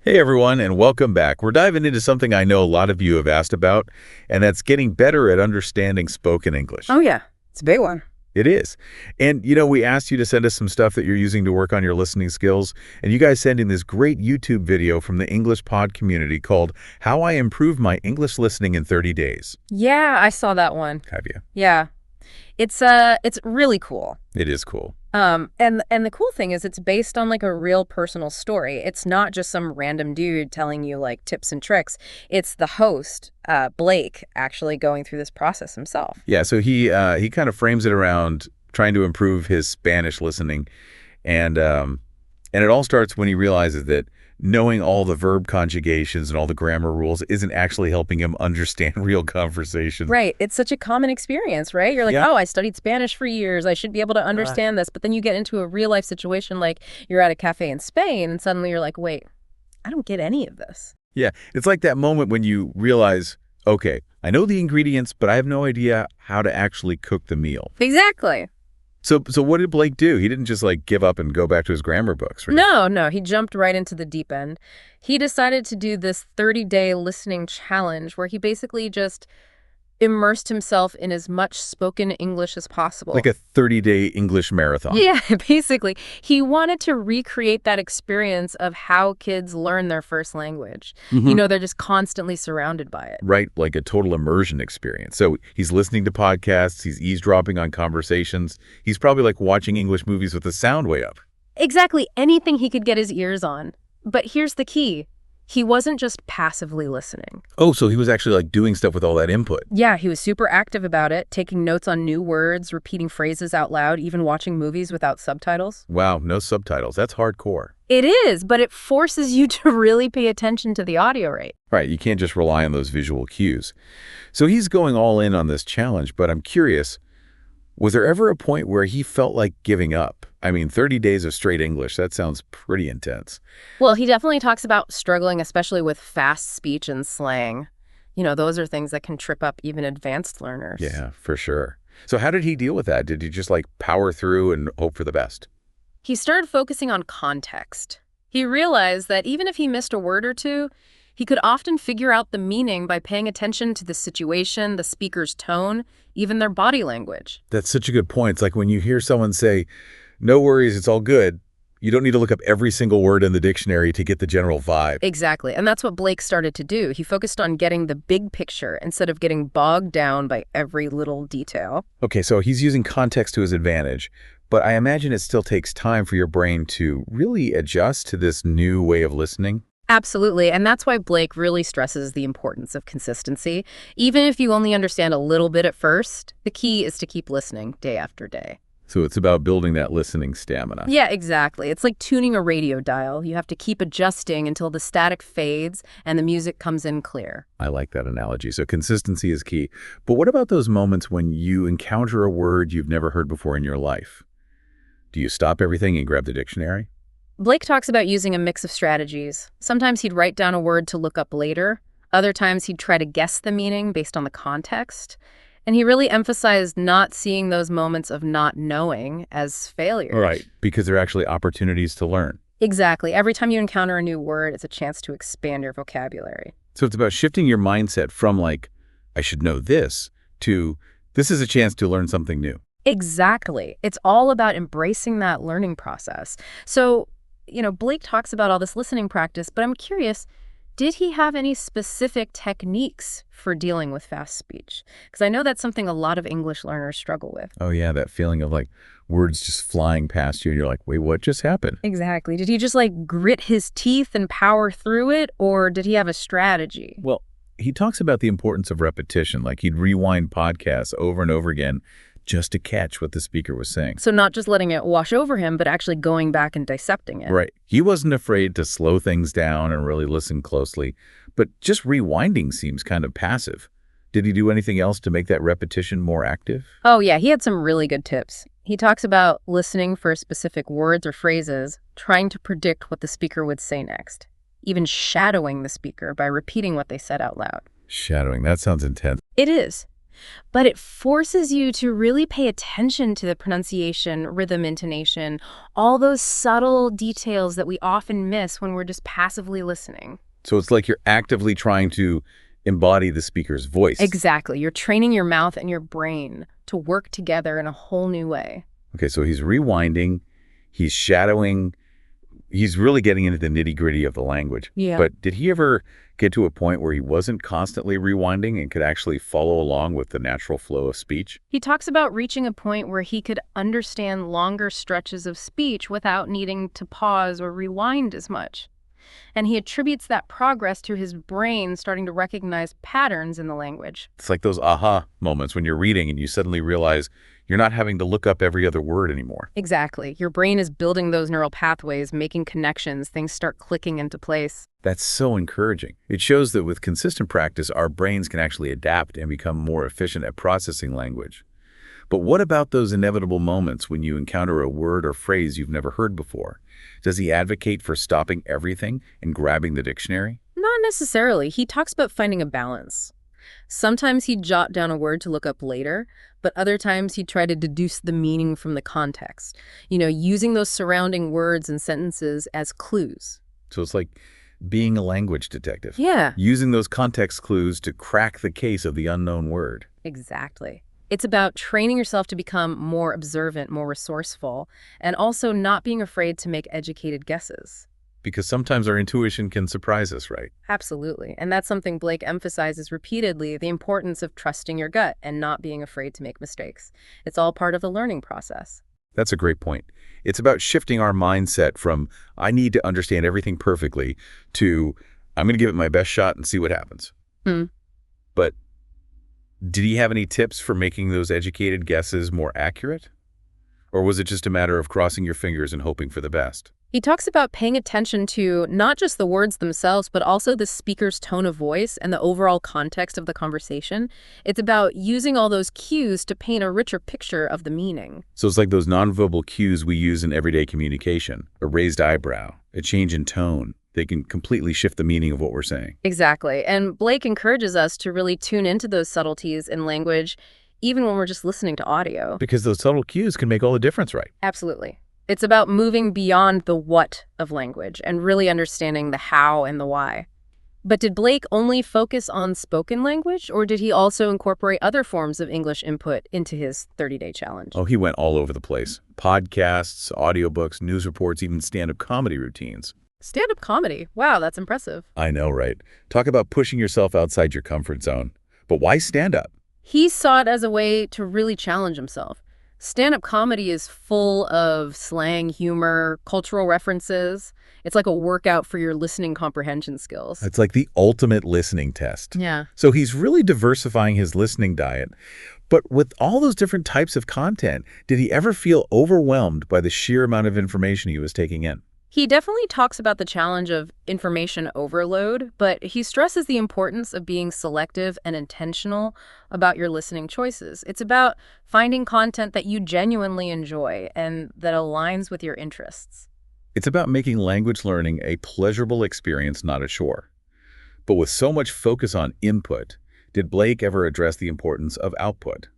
Hey everyone, and welcome back. We're diving into something I know a lot of you have asked about, and that's getting better at understanding spoken English. Oh, yeah. It's a big one. It is. And, we asked you to send us some stuff that you're using to work on your listening skills, and you guys sent in this great YouTube video from the English Pod community called How I Improved My English Listening in 30 Days. Yeah, I saw that one. Have you? Yeah. It's really cool. It is cool. And the cool thing is it's based on like a real personal story. It's not just some random dude telling you like tips and tricks. It's the host, Blake, actually going through this process himself. Yeah, so he kind of frames it around trying to improve his Spanish listening, and it all starts when he realizes that knowing all the verb conjugations and all the grammar rules isn't actually helping him understand real conversation. Right. It's such a common experience, right? You're like, Yeah. oh, I studied Spanish for years. I should be able to understand this. But then you get into a real life situation like you're at a cafe in Spain and suddenly you're like, wait, I don't get any of this. Yeah, it's like that moment when you realize, okay, I know the ingredients, but I have no idea how to actually cook the meal. Exactly. So what did Blake do? He didn't just like give up and go back to his grammar books, right? No, he jumped right into the deep end. He decided to do this 30-day listening challenge where he basically just immersed himself in as much spoken English as possible. Like a 30-day English marathon. Yeah, basically. He wanted to recreate that experience of how kids learn their first language. They're just constantly surrounded by it. Right, like a total immersion experience. So he's listening to podcasts, he's eavesdropping on conversations. He's probably like watching English movies with the sound way up. Exactly. Anything he could get his ears on. But here's the key. He wasn't just passively listening. Oh, so he was actually like doing stuff with all that input. Yeah, he was super active about it, taking notes on new words, repeating phrases out loud, even watching movies without subtitles. Wow, no subtitles. That's hardcore. It is, but it forces you to really pay attention to the audio rate. Right, you can't just rely on those visual cues. So he's going all in on this challenge, but I'm curious, was there ever a point where he felt like giving up? I mean, 30 days of straight English, that sounds pretty intense. Well, he definitely talks about struggling, especially with fast speech and slang. Those are things that can trip up even advanced learners. Yeah, for sure. So how did he deal with that? Did he just like power through and hope for the best? He started focusing on context. He realized that even if he missed a word or two, he could often figure out the meaning by paying attention to the situation, the speaker's tone, even their body language. That's such a good point. It's like when you hear someone say, no worries, it's all good. You don't need to look up every single word in the dictionary to get the general vibe. Exactly. And that's what Blake started to do. He focused on getting the big picture instead of getting bogged down by every little detail. Okay, so he's using context to his advantage, but I imagine it still takes time for your brain to really adjust to this new way of listening. Absolutely. And that's why Blake really stresses the importance of consistency. Even if you only understand a little bit at first, the key is to keep listening day after day. So it's about building that listening stamina. Yeah, exactly. It's like tuning a radio dial. You have to keep adjusting until the static fades and the music comes in clear. I like that analogy. So consistency is key. But what about those moments when you encounter a word you've never heard before in your life? Do you stop everything and grab the dictionary? Blake talks about using a mix of strategies. Sometimes he'd write down a word to look up later. Other times he'd try to guess the meaning based on the context. And he really emphasized not seeing those moments of not knowing as failures. Right, because they're actually opportunities to learn. Exactly. Every time you encounter a new word, it's a chance to expand your vocabulary. So it's about shifting your mindset from like, I should know this, to this is a chance to learn something new. Exactly. It's all about embracing that learning process. So, Blake talks about all this listening practice, but I'm curious, did he have any specific techniques for dealing with fast speech? Because I know that's something a lot of English learners struggle with. Oh yeah, that feeling of like words just flying past you and you're like, wait, what just happened? Exactly. Did he just like grit his teeth and power through it, or did he have a strategy? Well, he talks about the importance of repetition, like he'd rewind podcasts over and over again just to catch what the speaker was saying. So not just letting it wash over him, but actually going back and dissecting it. Right. He wasn't afraid to slow things down and really listen closely, but just rewinding seems kind of passive. Did he do anything else to make that repetition more active? Oh, yeah, he had some really good tips. He talks about listening for specific words or phrases, trying to predict what the speaker would say next, even shadowing the speaker by repeating what they said out loud. Shadowing, that sounds intense. It is. But it forces you to really pay attention to the pronunciation, rhythm, intonation, all those subtle details that we often miss when we're just passively listening. So it's like you're actively trying to embody the speaker's voice. Exactly. You're training your mouth and your brain to work together in a whole new way. Okay, so he's rewinding, he's shadowing, he's really getting into the nitty-gritty of the language. Yeah. But did he ever get to a point where he wasn't constantly rewinding and could actually follow along with the natural flow of speech? He talks about reaching a point where he could understand longer stretches of speech without needing to pause or rewind as much. And he attributes that progress to his brain starting to recognize patterns in the language. It's like those aha moments when you're reading and you suddenly realize you're not having to look up every other word anymore. Exactly. Your brain is building those neural pathways, making connections, things start clicking into place. That's so encouraging. It shows that with consistent practice, our brains can actually adapt and become more efficient at processing language. But what about those inevitable moments when you encounter a word or phrase you've never heard before? Does he advocate for stopping everything and grabbing the dictionary? Not necessarily. He talks about finding a balance. Sometimes he'd jot down a word to look up later, but other times he'd try to deduce the meaning from the context, using those surrounding words and sentences as clues. So it's like being a language detective. Yeah, Using those context clues to crack the case of the unknown word. exactly. It's about training yourself to become more observant, more resourceful, and also not being afraid to make educated guesses. Because sometimes our intuition can surprise us, right? Absolutely. And that's something Blake emphasizes repeatedly, the importance of trusting your gut and not being afraid to make mistakes. It's all part of the learning process. That's a great point. It's about shifting our mindset from, I need to understand everything perfectly, to, I'm going to give it my best shot and see what happens. But did he have any tips for making those educated guesses more accurate? Or was it just a matter of crossing your fingers and hoping for the best? He talks about paying attention to not just the words themselves, but also the speaker's tone of voice and the overall context of the conversation. It's about using all those cues to paint a richer picture of the meaning. So it's like those nonverbal cues we use in everyday communication. A raised eyebrow, a change in tone. They can completely shift the meaning of what we're saying. Exactly. And Blake encourages us to really tune into those subtleties in language, even when we're just listening to audio. Because those subtle cues can make all the difference, right? Absolutely. It's about moving beyond the what of language and really understanding the how and the why. But did Blake only focus on spoken language, or did he also incorporate other forms of English input into his 30-day challenge? Oh, he went all over the place. Podcasts, audiobooks, news reports, even stand-up comedy routines. Stand-up comedy. Wow, that's impressive. I know, right? Talk about pushing yourself outside your comfort zone. But why stand-up? He saw it as a way to really challenge himself. Stand-up comedy is full of slang, humor, cultural references. It's like a workout for your listening comprehension skills. It's like the ultimate listening test. Yeah. So he's really diversifying his listening diet. But with all those different types of content, did he ever feel overwhelmed by the sheer amount of information he was taking in? He definitely talks about the challenge of information overload, but he stresses the importance of being selective and intentional about your listening choices. It's about finding content that you genuinely enjoy and that aligns with your interests. It's about making language learning a pleasurable experience, not a chore. But with so much focus on input, did Blake ever address the importance of output?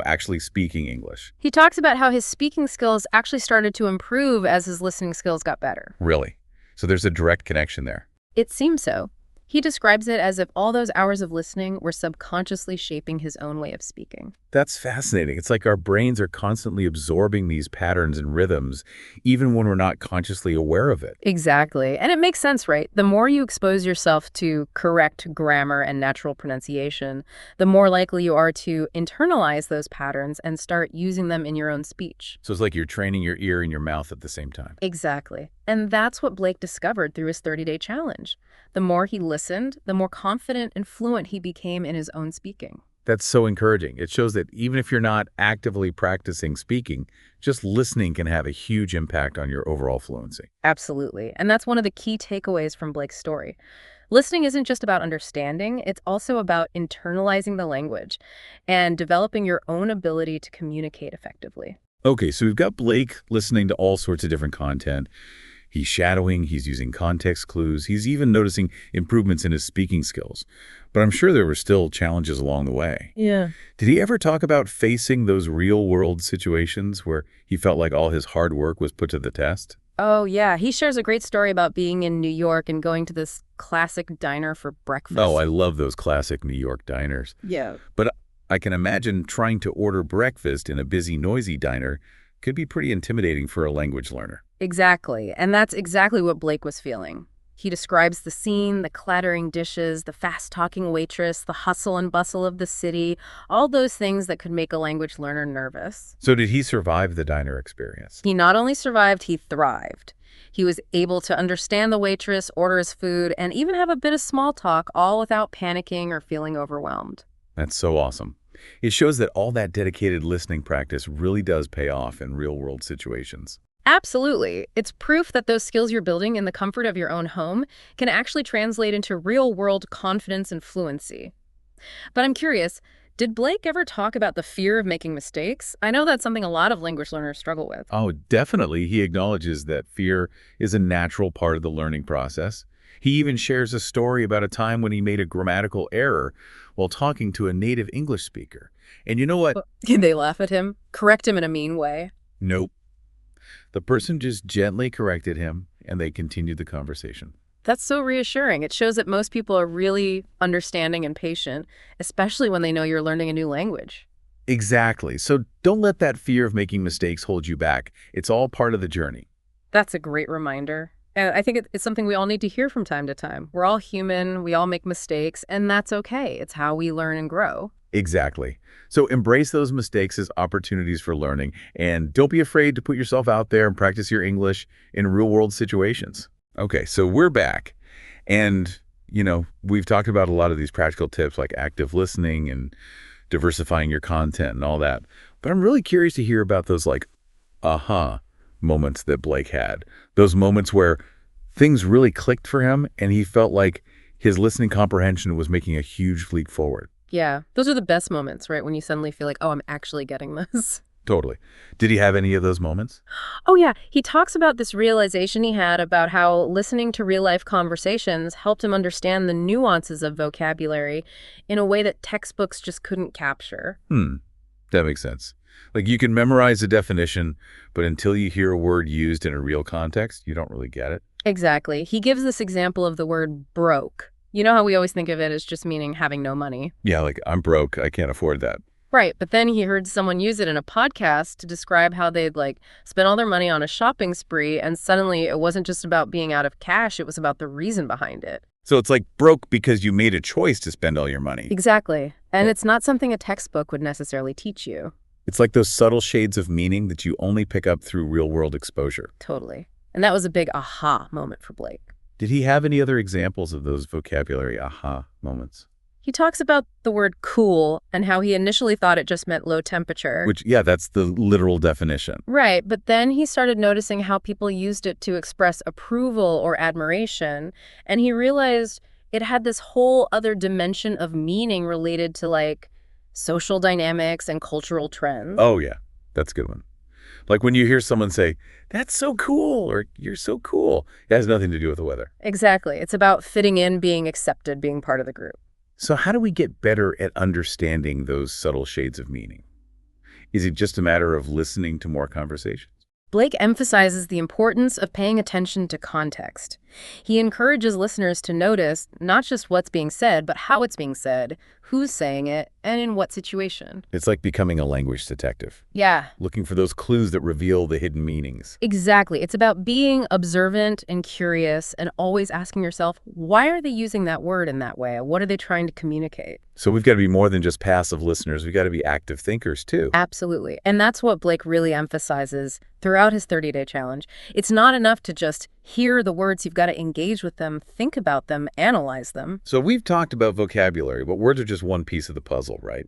Actually speaking English. He talks about how his speaking skills actually started to improve as his listening skills got better. Really? So there's a direct connection there. It seems so. He describes it as if all those hours of listening were subconsciously shaping his own way of speaking. That's fascinating. It's like our brains are constantly absorbing these patterns and rhythms, even when we're not consciously aware of it. Exactly. And it makes sense, right? The more you expose yourself to correct grammar and natural pronunciation, the more likely you are to internalize those patterns and start using them in your own speech. So it's like you're training your ear and your mouth at the same time. Exactly. And that's what Blake discovered through his 30-day challenge. The more he listened, the more confident and fluent he became in his own speaking. That's so encouraging. It shows that even if you're not actively practicing speaking, just listening can have a huge impact on your overall fluency. Absolutely. And that's one of the key takeaways from Blake's story. Listening isn't just about understanding, it's also about internalizing the language and developing your own ability to communicate effectively. Okay, so we've got Blake listening to all sorts of different content. He's shadowing, he's using context clues, he's even noticing improvements in his speaking skills. But I'm sure there were still challenges along the way. Yeah. Did he ever talk about facing those real-world situations where he felt like all his hard work was put to the test? Oh, yeah. He shares a great story about being in New York and going to this classic diner for Oh, breakfast. I love those classic New York diners. Yeah. But I can imagine trying to order breakfast in a busy, noisy diner could be pretty intimidating for a language learner. Exactly. And that's exactly what Blake was feeling. He describes the scene, the clattering dishes, the fast-talking waitress, the hustle and bustle of the city, all those things that could make a language learner nervous. So did he survive the diner experience? He not only survived, he thrived. He was able to understand the waitress, order his food, and even have a bit of small talk, all without panicking or feeling overwhelmed. That's so awesome. It shows that all that dedicated listening practice really does pay off in real-world situations. Absolutely. It's proof that those skills you're building in the comfort of your own home can actually translate into real-world confidence and fluency. But I'm curious, did Blake ever talk about the fear of making mistakes? I know that's something a lot of language learners struggle with. Oh, definitely. He acknowledges that fear is a natural part of the learning process. He even shares a story about a time when he made a grammatical error while talking to a native English speaker. And you know what? Did they laugh at him? Correct him in a mean way? Nope. The person just gently corrected him, and they continued the conversation. That's so reassuring. It shows that most people are really understanding and patient, especially when they know you're learning a new language. Exactly. So don't let that fear of making mistakes hold you back. It's all part of the journey. That's a great reminder. And I think it's something we all need to hear from time to time. We're all human, we all make mistakes, and that's okay. It's how we learn and grow. Exactly. So embrace those mistakes as opportunities for learning, and don't be afraid to put yourself out there and practice your English in real-world situations. Okay, so we're back. And, we've talked about a lot of these practical tips like active listening and diversifying your content and all that. But I'm really curious to hear about those aha moments that Blake had. Those moments where things really clicked for him and he felt like his listening comprehension was making a huge leap forward. Yeah, those are the best moments, right? When you suddenly feel like, oh, I'm actually getting this. Totally. Did he have any of those moments? Oh, yeah. He talks about this realization he had about how listening to real-life conversations helped him understand the nuances of vocabulary in a way that textbooks just couldn't capture. That makes sense. Like you can memorize a definition, but until you hear a word used in a real context, you don't really get it. Exactly. He gives this example of the word broke. You know how we always think of it as just meaning having no money? Yeah, like I'm broke. I can't afford that. Right, but then he heard someone use it in a podcast to describe how they'd spent all their money on a shopping spree, and suddenly it wasn't just about being out of cash, it was about the reason behind it. So it's like broke because you made a choice to spend all your money. Exactly. And it's not something a textbook would necessarily teach you. It's like those subtle shades of meaning that you only pick up through real-world exposure. Totally. And that was a big aha moment for Blake. Did he have any other examples of those vocabulary aha moments? He talks about the word cool and how he initially thought it just meant low temperature. Which, yeah, that's the literal definition. Right, but then he started noticing how people used it to express approval or admiration, and he realized it had this whole other dimension of meaning related to social dynamics and cultural trends. Oh, yeah, that's a good one. Like when you hear someone say, that's so cool, or you're so cool, it has nothing to do with the weather. Exactly. It's about fitting in, being accepted, being part of the group. So how do we get better at understanding those subtle shades of meaning? Is it just a matter of listening to more conversations? Blake emphasizes the importance of paying attention to context. He encourages listeners to notice not just what's being said, but how it's being said, who's saying it, and in what situation. It's like becoming a language detective. Yeah. Looking for those clues that reveal the hidden meanings. Exactly. It's about being observant and curious and always asking yourself, why are they using that word in that way? What are they trying to communicate? So we've got to be more than just passive listeners. We've got to be active thinkers, too. Absolutely. And that's what Blake really emphasizes throughout his 30-day challenge. It's not enough to just hear the words. You've got to engage with them, think about them, analyze them. So we've talked about vocabulary, but words are just one piece of the puzzle, right?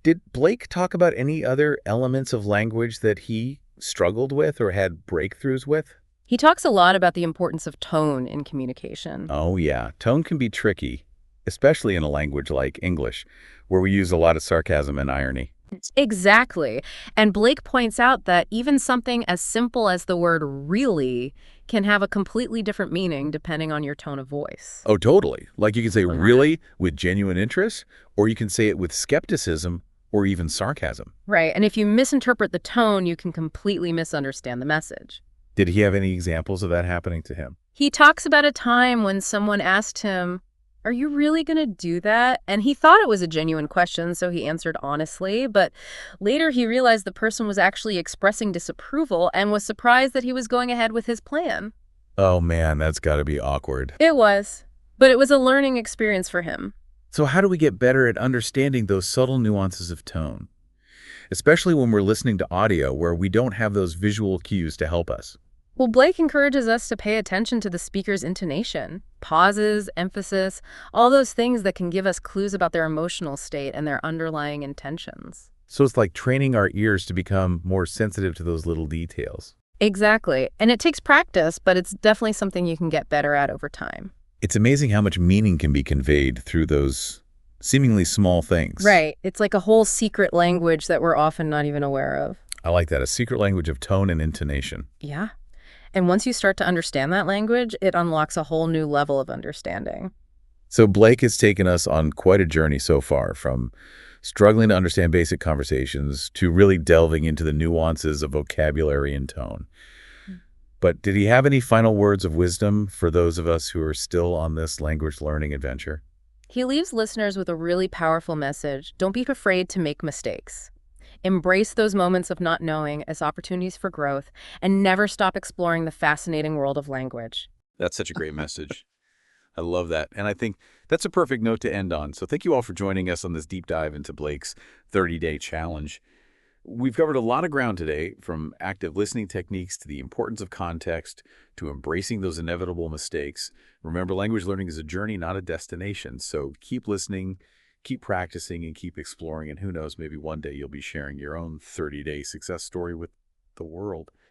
Did Blake talk about any other elements of language that he struggled with or had breakthroughs with? He talks a lot about the importance of tone in communication. Oh, yeah. Tone can be tricky, especially in a language like English, where we use a lot of sarcasm and irony. Exactly. And Blake points out that even something as simple as the word really can have a completely different meaning depending on your tone of voice. Oh, totally. Like you can say Yeah. really with genuine interest, or you can say it with skepticism or even sarcasm. Right. And if you misinterpret the tone, you can completely misunderstand the message. Did he have any examples of that happening to him? He talks about a time when someone asked him, "Are you really going to do that?" And he thought it was a genuine question, so he answered honestly. But later he realized the person was actually expressing disapproval and was surprised that he was going ahead with his plan. Oh man, that's got to be awkward. It was. But it was a learning experience for him. So how do we get better at understanding those subtle nuances of tone, especially when we're listening to audio where we don't have those visual cues to help us? Well, Blake encourages us to pay attention to the speaker's intonation, pauses, emphasis, all those things that can give us clues about their emotional state and their underlying intentions. So it's like training our ears to become more sensitive to those little details. Exactly. And it takes practice, but it's definitely something you can get better at over time. It's amazing how much meaning can be conveyed through those seemingly small things. Right. It's like a whole secret language that we're often not even aware of. I like that, a secret language of tone and intonation. Yeah. And once you start to understand that language, it unlocks a whole new level of understanding. So Blake has taken us on quite a journey so far, from struggling to understand basic conversations to really delving into the nuances of vocabulary and tone. But did he have any final words of wisdom for those of us who are still on this language learning adventure? He leaves listeners with a really powerful message. Don't be afraid to make mistakes. Embrace those moments of not knowing as opportunities for growth, and never stop exploring the fascinating world of language. That's such a great message. I love that. And I think that's a perfect note to end on. So thank you all for joining us on this deep dive into Blake's 30-day challenge. We've covered a lot of ground today, from active listening techniques to the importance of context to embracing those inevitable mistakes. Remember, language learning is a journey, not a destination. So keep listening, keep practicing, and keep exploring. And who knows, maybe one day you'll be sharing your own 30-day success story with the world.